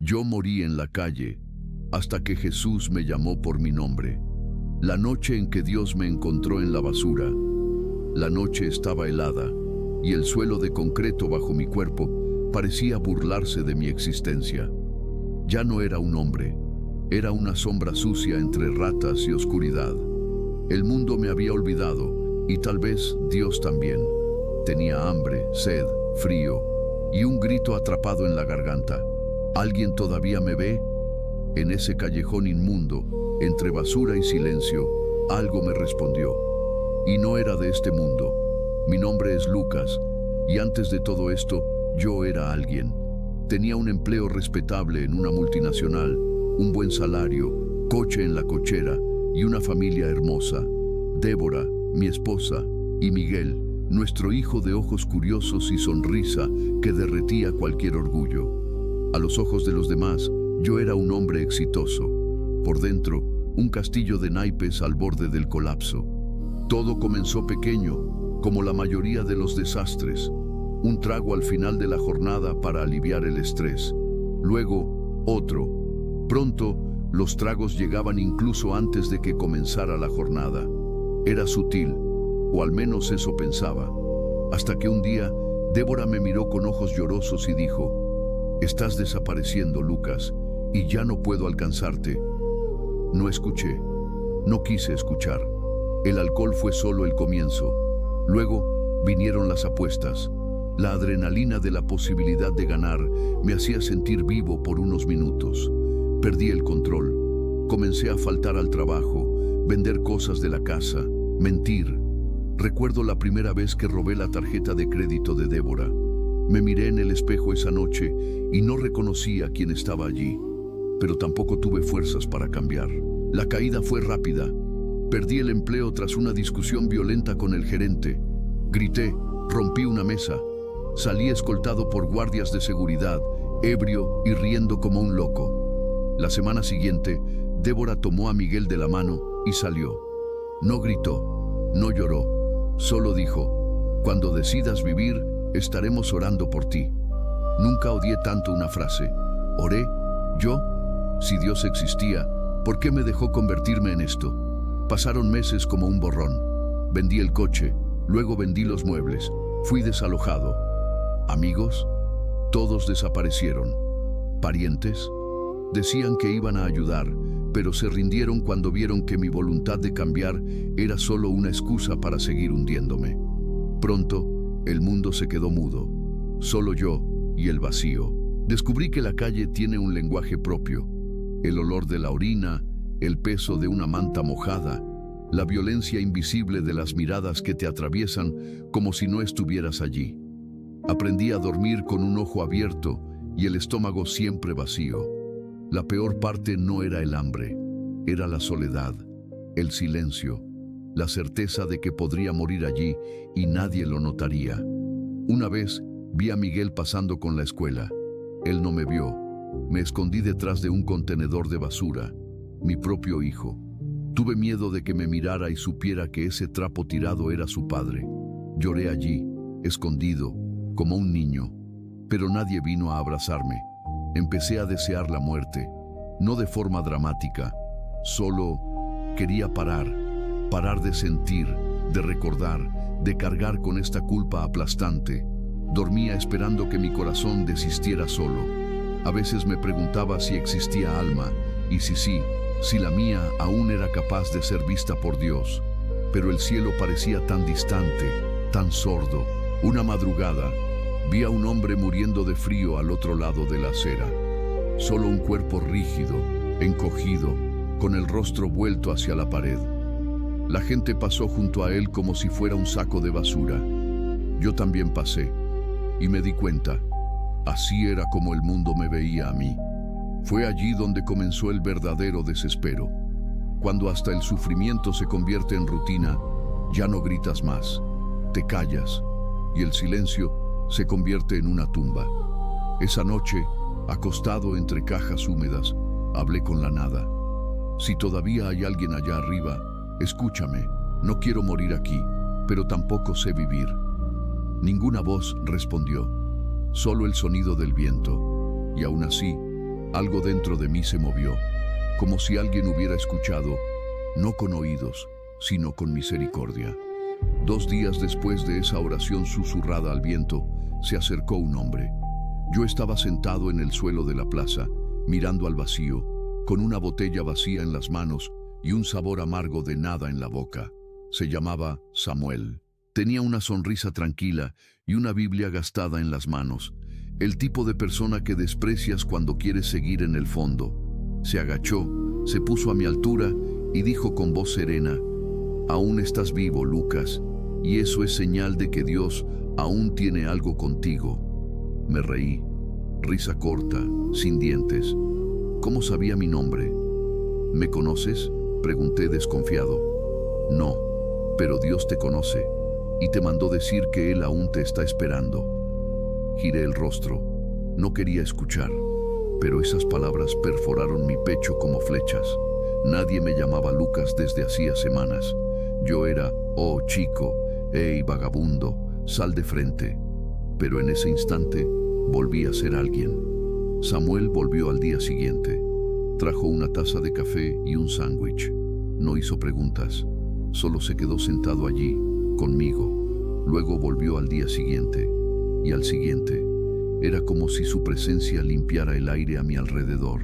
Yo morí en la calle hasta que Jesús me llamó por mi nombre. La noche en que Dios me encontró en la basura, la noche estaba helada y el suelo de concreto bajo mi cuerpo parecía burlarse de mi existencia. Ya no era un hombre, era una sombra sucia entre ratas y oscuridad. El mundo me había olvidado y tal vez Dios también. Tenía hambre, sed, frío y un grito atrapado en la garganta. ¿Alguien todavía me ve? En ese callejón inmundo, entre basura y silencio, algo me respondió. Y no era de este mundo. Mi nombre es Lucas, y antes de todo esto, yo era alguien. Tenía un empleo respetable en una multinacional, un buen salario, coche en la cochera y una familia hermosa. Débora, mi esposa, y Miguel, nuestro hijo de ojos curiosos y sonrisa que derretía cualquier orgullo. A los ojos de los demás, yo era un hombre exitoso. Por dentro, un castillo de naipes al borde del colapso. Todo comenzó pequeño, como la mayoría de los desastres. Un trago al final de la jornada para aliviar el estrés. Luego, otro. Pronto, los tragos llegaban incluso antes de que comenzara la jornada. Era sutil, o al menos eso pensaba. Hasta que un día, Débora me miró con ojos llorosos y dijo: «Estás desapareciendo, Lucas, y ya no puedo alcanzarte». No escuché, no quise escuchar. El alcohol fue solo el comienzo. Luego vinieron las apuestas. La adrenalina de la posibilidad de ganar me hacía sentir vivo por unos minutos. Perdí el control. Comencé a faltar al trabajo, vender cosas de la casa, mentir. Recuerdo la primera vez que robé la tarjeta de crédito de Débora. Me miré en el espejo esa noche y no reconocí a quien estaba allí, pero tampoco tuve fuerzas para cambiar. La caída fue rápida. Perdí el empleo tras una discusión violenta con el gerente. Grité, rompí una mesa. Salí escoltado por guardias de seguridad, ebrio y riendo como un loco. La semana siguiente, Débora tomó a Miguel de la mano y salió. No gritó, no lloró, solo dijo: «Cuando decidas vivir, estaremos orando por ti». Nunca odié tanto una frase. ¿Oré? ¿Yo? Si Dios existía, ¿por qué me dejó convertirme en esto? Pasaron meses como un borrón. Vendí el coche, luego vendí los muebles. Fui desalojado. ¿Amigos? Todos desaparecieron. ¿Parientes? Decían que iban a ayudar, pero se rindieron cuando vieron que mi voluntad de cambiar era solo una excusa para seguir hundiéndome. Pronto, el mundo se quedó mudo. Solo yo y el vacío. Descubrí que la calle tiene un lenguaje propio. El olor de la orina, el peso de una manta mojada, la violencia invisible de las miradas que te atraviesan como si no estuvieras allí. Aprendí a dormir con un ojo abierto y el estómago siempre vacío. La peor parte no era el hambre, era la soledad, el silencio, la certeza de que podría morir allí y nadie lo notaría. Una vez vi a Miguel pasando con la escuela. Él no me vio. Me escondí detrás de un contenedor de basura, mi propio hijo. Tuve miedo de que me mirara y supiera que ese trapo tirado era su padre. Lloré allí, escondido, como un niño, pero nadie vino a abrazarme. Empecé a desear la muerte, no de forma dramática, solo quería parar de sentir, de recordar, de cargar con esta culpa aplastante. Dormía esperando que mi corazón desistiera solo. A veces me preguntaba si existía alma, y si sí, si la mía aún era capaz de ser vista por Dios. Pero el cielo parecía tan distante, tan sordo. Una madrugada, vi a un hombre muriendo de frío al otro lado de la acera. Solo un cuerpo rígido, encogido, con el rostro vuelto hacia la pared. La gente pasó junto a él como si fuera un saco de basura. Yo también pasé, y me di cuenta. Así era como el mundo me veía a mí. Fue allí donde comenzó el verdadero desespero. Cuando hasta el sufrimiento se convierte en rutina, ya no gritas más, te callas, y el silencio se convierte en una tumba. Esa noche, acostado entre cajas húmedas, hablé con la nada. Si todavía hay alguien allá arriba, escúchame, no quiero morir aquí, pero tampoco sé vivir. Ninguna voz respondió, solo el sonido del viento. Y aún así, Algo dentro de mí se movió, como si alguien hubiera escuchado, no con oídos, sino con misericordia. 2 días después de esa oración susurrada al viento, se acercó un hombre. Yo estaba sentado en el suelo de la plaza, mirando al vacío, con una botella vacía en las manos y un sabor amargo de nada en la boca. Se llamaba Samuel. Tenía una sonrisa tranquila y una Biblia gastada en las manos. El tipo de persona que desprecias cuando quieres seguir en el fondo. Se agachó, se puso a mi altura y dijo con voz serena: «Aún estás vivo, Lucas, y eso es señal de que Dios aún tiene algo contigo». Me reí, risa corta, sin dientes. ¿Cómo sabía mi nombre? «¿Me conoces?», pregunté desconfiado. «No, pero Dios te conoce y te mandó decir que Él aún te está esperando». Giré el rostro. No quería escuchar, pero esas palabras perforaron mi pecho como flechas. Nadie me llamaba Lucas desde hacía semanas. Yo era: «Oh, chico, hey, vagabundo, sal de frente». Pero en ese instante volví a ser alguien. Samuel volvió al día siguiente. Trajo una taza de café y un sándwich. No hizo preguntas, solo se quedó sentado allí, conmigo. Luego volvió al día siguiente, y al siguiente. Era como si su presencia limpiara el aire a mi alrededor.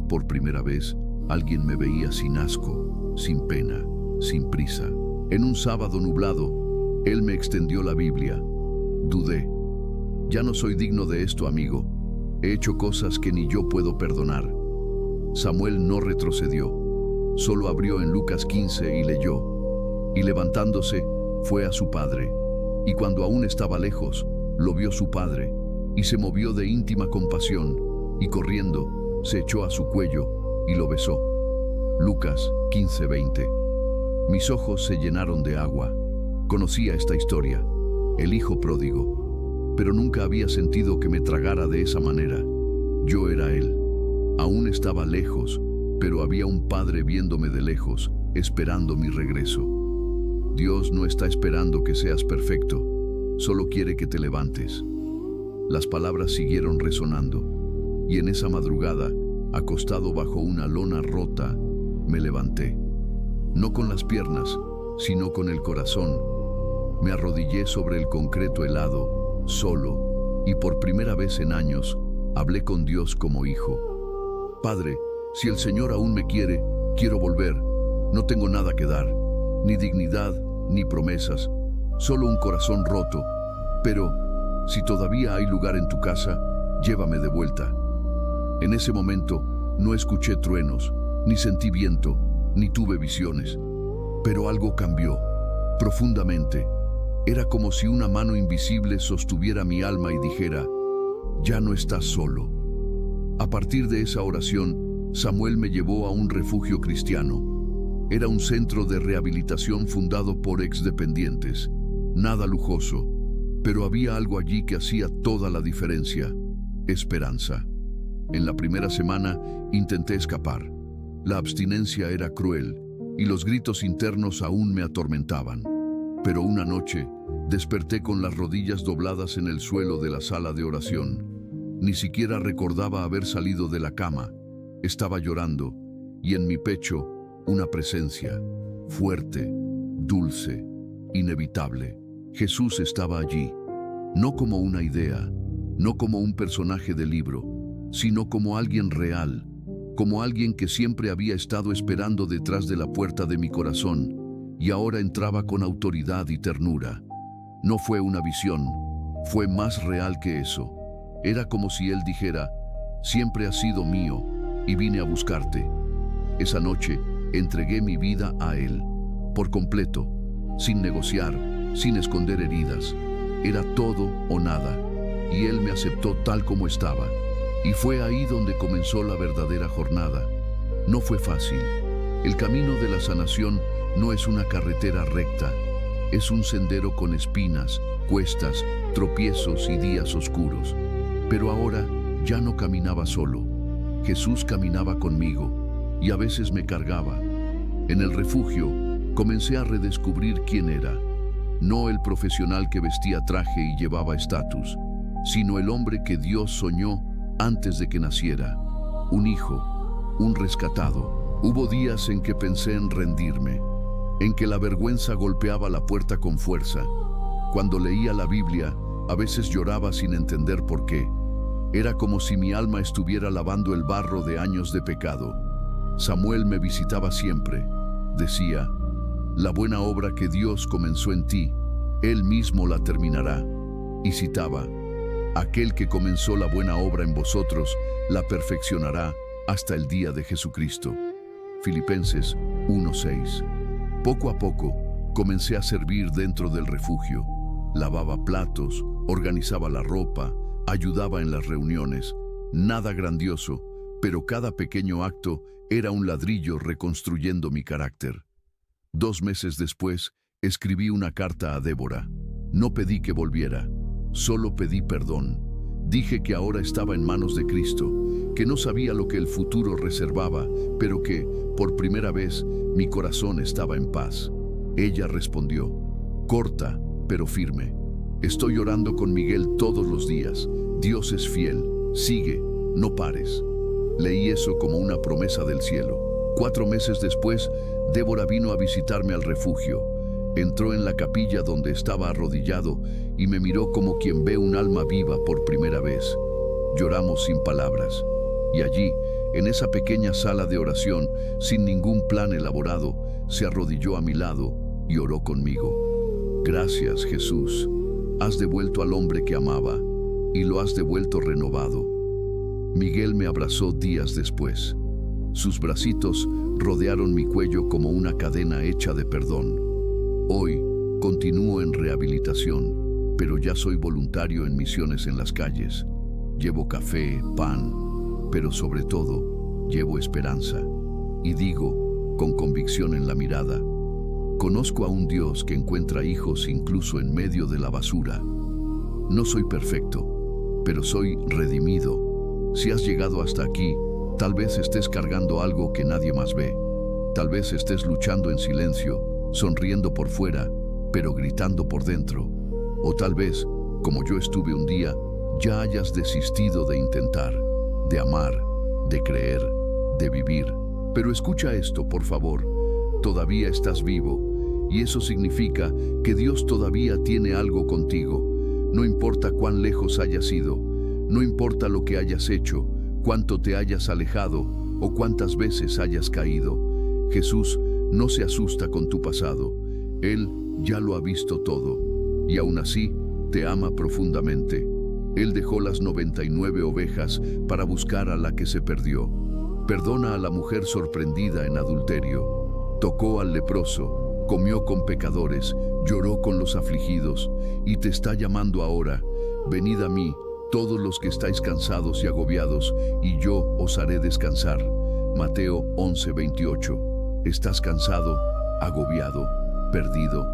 Por primera vez, alguien me veía sin asco, sin pena, sin prisa. En un sábado nublado, él me extendió la Biblia. Dudé. «Ya no soy digno de esto, amigo. He hecho cosas que ni yo puedo perdonar». Samuel no retrocedió. Solo abrió en Lucas 15 y leyó. Y levantándose, fue a su padre. Y cuando aún estaba lejos, lo vio su padre, y se movió de íntima compasión, y corriendo, se echó a su cuello y lo besó. Lucas 15:20. Mis ojos se llenaron de agua. Conocía esta historia, el hijo pródigo, pero nunca había sentido que me tragara de esa manera. Yo era él. Aún estaba lejos, pero había un padre viéndome de lejos, esperando mi regreso. Dios no está esperando que seas perfecto, solo quiere que te levantes. Las palabras siguieron resonando, y en esa madrugada, acostado bajo una lona rota, me levanté. No con las piernas, sino con el corazón. Me arrodillé sobre el concreto helado, solo, y por primera vez en años, hablé con Dios como hijo. «Padre, si el Señor aún me quiere, quiero volver. No tengo nada que dar, ni dignidad, ni promesas, solo un corazón roto. Pero, si todavía hay lugar en tu casa, llévame de vuelta». En ese momento, no escuché truenos, ni sentí viento, ni tuve visiones. Pero algo cambió, profundamente. Era como si una mano invisible sostuviera mi alma y dijera: «Ya no estás solo». A partir de esa oración, Samuel me llevó a un refugio cristiano. Era un centro de rehabilitación fundado por exdependientes. Nada lujoso, pero había algo allí que hacía toda la diferencia: esperanza. En la primera semana intenté escapar. La abstinencia era cruel y los gritos internos aún me atormentaban. Pero una noche desperté con las rodillas dobladas en el suelo de la sala de oración. Ni siquiera recordaba haber salido de la cama. Estaba llorando y en mi pecho una presencia, fuerte, dulce, inevitable. Jesús estaba allí, no como una idea, no como un personaje de libro, sino como alguien real, como alguien que siempre había estado esperando detrás de la puerta de mi corazón y ahora entraba con autoridad y ternura. No fue una visión, fue más real que eso. Era como si él dijera: «Siempre has sido mío y vine a buscarte». Esa noche entregué mi vida a él, por completo, sin negociar, sin esconder heridas. Era todo o nada, y él me aceptó tal como estaba. Y fue ahí donde comenzó la verdadera jornada. No fue fácil. El camino de la sanación no es una carretera recta. Es un sendero con espinas, cuestas, tropiezos y días oscuros. Pero ahora ya no caminaba solo. Jesús caminaba conmigo y a veces me cargaba. En el refugio comencé a redescubrir quién era. No el profesional que vestía traje y llevaba estatus, sino el hombre que Dios soñó antes de que naciera. un hijo, un rescatado. Hubo días en que pensé en rendirme, en que la vergüenza golpeaba la puerta con fuerza. Cuando leía la Biblia, a veces lloraba sin entender por qué. Era como si mi alma estuviera lavando el barro de años de pecado. Samuel me visitaba siempre. Decía, la buena obra que Dios comenzó en ti, Él mismo la terminará. Y citaba, aquel que comenzó la buena obra en vosotros, la perfeccionará hasta el día de Jesucristo. Filipenses 1:6. Poco a poco, comencé a servir dentro del refugio. Lavaba platos, organizaba la ropa, ayudaba en las reuniones. Nada grandioso, pero cada pequeño acto era un ladrillo reconstruyendo mi carácter. 2 meses después, escribí una carta a Débora. No pedí que volviera, solo pedí perdón. Dije que ahora estaba en manos de Cristo, que no sabía lo que el futuro reservaba, pero que, por primera vez, mi corazón estaba en paz. Ella respondió, corta, pero firme. Estoy orando con Miguel todos los días. Dios es fiel. Sigue, no pares. Leí eso como una promesa del cielo. 4 meses después, Débora vino a visitarme al refugio. Entró en la capilla donde estaba arrodillado y me miró como quien ve un alma viva por primera vez. Lloramos sin palabras. Y allí, en esa pequeña sala de oración, sin ningún plan elaborado, se arrodilló a mi lado y oró conmigo. Gracias, Jesús. Has devuelto al hombre que amaba y lo has devuelto renovado. Miguel me abrazó días después. Sus bracitos rodearon mi cuello como una cadena hecha de perdón. Hoy continúo en rehabilitación, pero ya soy voluntario en misiones en las calles. Llevo café, pan, pero sobre todo llevo esperanza. Y digo, con convicción en la mirada, conozco a un Dios que encuentra hijos incluso en medio de la basura. No soy perfecto, pero soy redimido. Si has llegado hasta aquí, tal vez estés cargando algo que nadie más ve. Tal vez estés luchando en silencio, sonriendo por fuera, pero gritando por dentro. O tal vez, como yo estuve un día, ya hayas desistido de intentar, de amar, de creer, de vivir. Pero escucha esto, por favor. Todavía estás vivo, y eso significa que Dios todavía tiene algo contigo. No importa cuán lejos hayas ido, no importa lo que hayas hecho, cuánto te hayas alejado o cuántas veces hayas caído. Jesús no se asusta con tu pasado. Él ya lo ha visto todo, y aún así te ama profundamente. Él dejó las 99 ovejas para buscar a la que se perdió. Perdona a la mujer sorprendida en adulterio. Tocó al leproso, comió con pecadores, lloró con los afligidos, y te está llamando ahora. Venid a mí, todos los que estáis cansados y agobiados, y yo os haré descansar. Mateo 11:28. ¿Estás cansado, agobiado, perdido?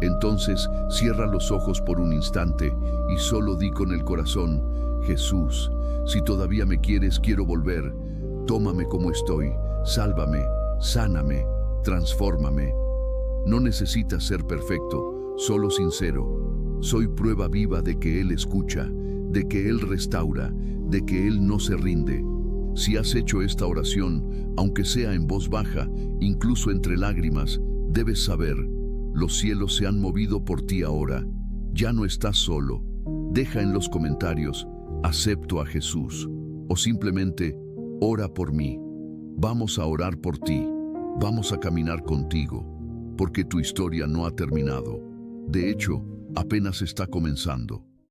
Entonces cierra los ojos por un instante y solo di con el corazón, Jesús, si todavía me quieres, quiero volver. Tómame como estoy, sálvame, sáname, transfórmame. No necesitas ser perfecto, solo sincero. Soy prueba viva de que Él escucha, de que Él restaura, de que Él no se rinde. Si has hecho esta oración, aunque sea en voz baja, incluso entre lágrimas, debes saber, los cielos se han movido por ti ahora. Ya no estás solo. Deja en los comentarios, acepto a Jesús, o simplemente, ora por mí. Vamos a orar por ti. Vamos a caminar contigo, porque tu historia no ha terminado. De hecho, apenas está comenzando.